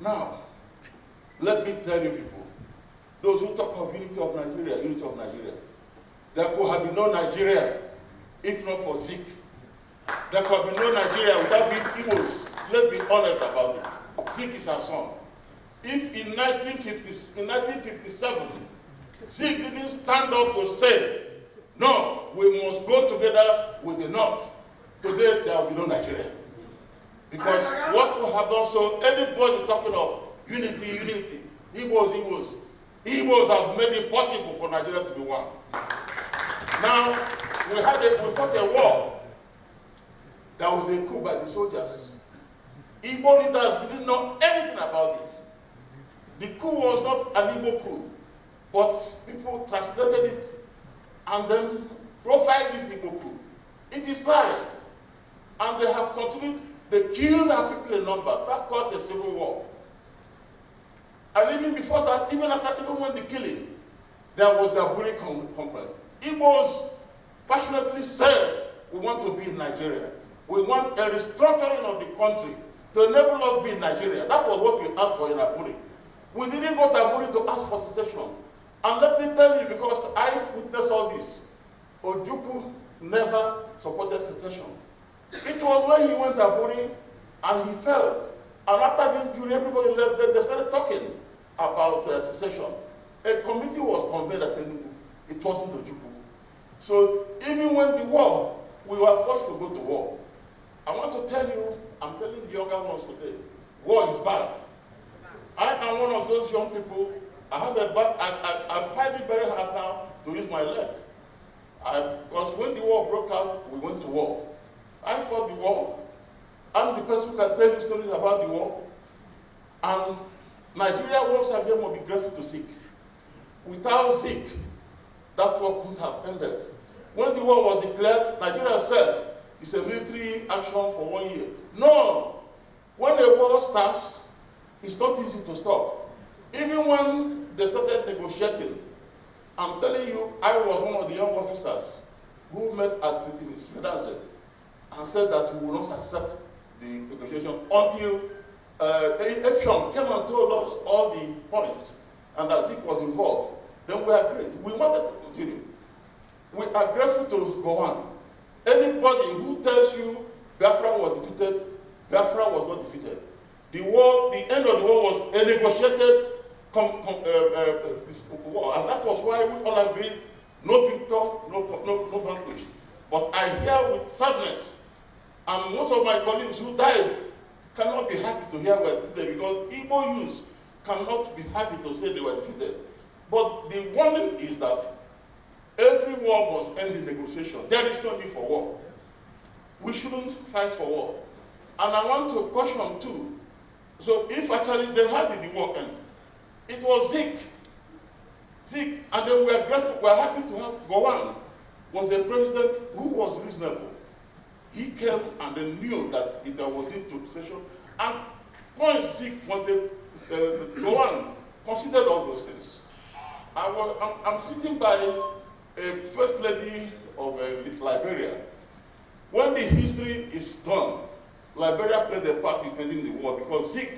Now, let me tell you people, those who talk of unity of Nigeria, there could have been no Nigeria if not for Zik. There could have been no Nigeria without Igbos. Let's be honest about it. Zik is our son. If in 1957, Zik didn't stand up to say, no, we must go together with the North, today there will be no Nigeria. Because what we have done, so anybody talking of unity, Igbos have made it possible for Nigeria to be one. Now, we fought a war. There was a coup by the soldiers. Igbo leaders didn't know anything about it. The coup was not an Igbo coup, but people translated it and then profiled it Igbo coup. It is lie. And they have continued. They killed our people in numbers. That caused a civil war. And even before that, even when the killing, there was a Aburi conference. Igbos passionately said, we want to be in Nigeria. We want a restructuring of the country to enable us to be in Nigeria. That was what we asked for in Aburi. We didn't go to Aburi to ask for secession. And let me tell you, because I've witnessed all this, Ojukwu never supported secession. It was when he went to Aburi and he felt, and after the injury, everybody left, they started talking about secession. A committee was convened at Enugu. It wasn't Ojukwu. So even when the war, we were forced to go to war. I want to tell you, I'm telling the younger ones today, war is bad. I am one of those young people. I find it very hard now to use my leg. Because when the war broke out, we went to war. I fought the war. I'm the person who can tell you stories about the war. And Nigeria once again will be grateful to Zik. Without Zik, that war couldn't have ended. When the war was declared, Nigeria said it's a military action for 1 year. No! When a war starts, it's not easy to stop. Even when they started negotiating, I'm telling you, I was one of the young officers who met at the Smedaze and said that we will not accept the negotiation until Effiong came and told us all the points and that Zik was involved. Then we agreed. We wanted to continue. We are grateful to go on. Anybody who tells you Biafra was defeated, Biafra was not defeated. The war, the end of the war was a negotiated war, and that was why we all agreed, no victor, no vanquish. But I hear with sadness, and most of my colleagues who died cannot be happy to hear we were defeated, because Igbo youth cannot be happy to say they were defeated. But the warning is that every war must end in negotiation. There is no need for war. We shouldn't fight for war. And I want to caution too. So if actually, then how did the war end? It was Zik, and then we are grateful, we are happy to have Gowon was a president who was reasonable. He came and then knew that there was need to secession, and when Zik wanted, Gowon considered all those things. I'm sitting by a first lady of Liberia. When the history is done, Liberia played a part in ending the war because Zik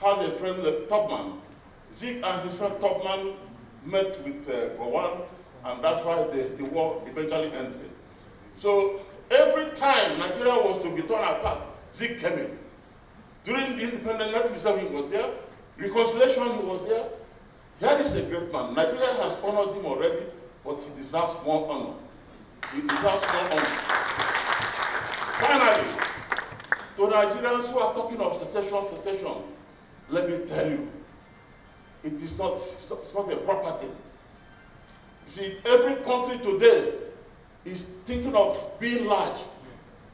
has a friend, Tubman. Zik and his friend Tubman met with Gowon, and that's why the war eventually ended. So every time Nigeria was to be torn apart, Zik came in. During the independence, 1957, he was there. Reconciliation, he was there. Here is a great man. Nigeria has honored him already, but he deserves more honor. He deserves more honor. Finally, to Nigerians who are talking of secession, let me tell you, it's not a proper thing. See, every country today is thinking of being large.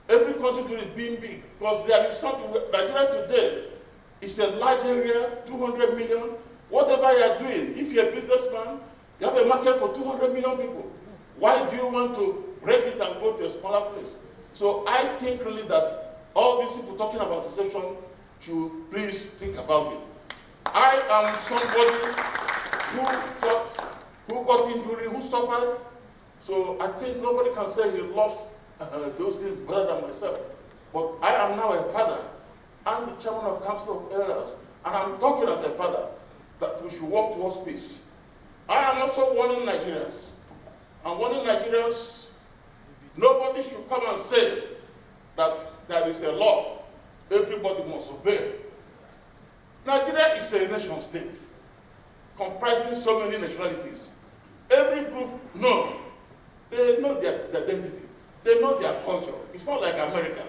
Every country today is being big, because there is something. Nigeria today is a large area, 200 million. Whatever you are doing, if you're a businessman, you have a market for 200 million people. Why do you want to break it and go to a smaller place? So I think really that all these people talking about secession should please think about it. I am somebody who fought, who got injury, who suffered. So I think nobody can say he loves those things better than myself. But I am now a father. I'm the chairman of Council of Elders. And I'm talking as a father that we should work towards peace. I am also warning Nigerians. I'm warning Nigerians, nobody should come and say that there is a law everybody must obey. Nigeria is a nation state comprising so many nationalities. Every group they know their identity. They know their culture. It's not like America.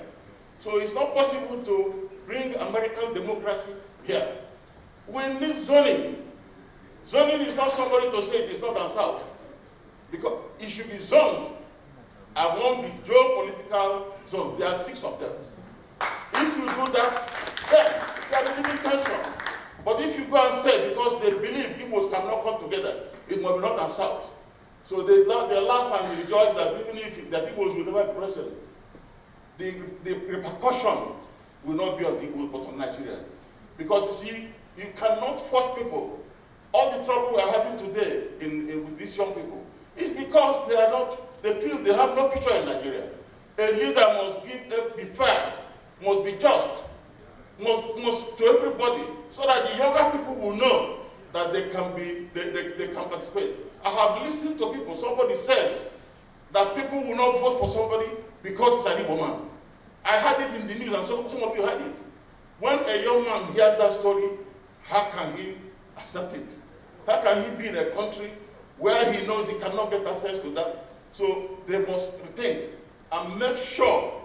So it's not possible to bring American democracy here. We need zoning. Zoning is not somebody to say it is north and south. Because it should be zoned among the geopolitical zones. There are 6 of them. If you do that, then there is even tension. But if you go and say, because they believe Igbos cannot come together, it must be north and south. So they laugh and rejoice that even if the Igbos will never be present, the repercussion will not be on the Igbos but on Nigeria. Because you see, you cannot force people. All the trouble we are having today with these young people is because they feel they have no future in Nigeria. A leader must be fair, must be just, must to everybody, so that the younger people will know that they can participate. I have listened to people, somebody says that people will not vote for somebody because it's an Igbo man. I heard it in the news, and some of you heard it. When a young man hears that story, how can he accept it? How can he be in a country where he knows he cannot get access to that? So they must think and make sure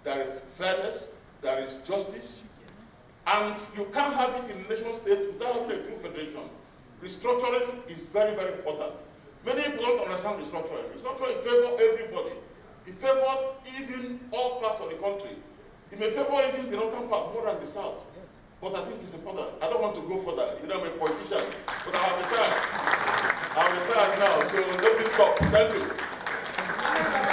there is fairness, there is justice, and you can't have it in a nation state without having a true federation. Restructuring is very, very important. Many people don't understand restructuring. Restructuring favors everybody. It favors even all parts of the country. It may favor even the northern part more than the south. But I think it's important. I don't want to go further. You know, I'm a politician, but I have retired. I'm retired now, so let me stop. Thank you.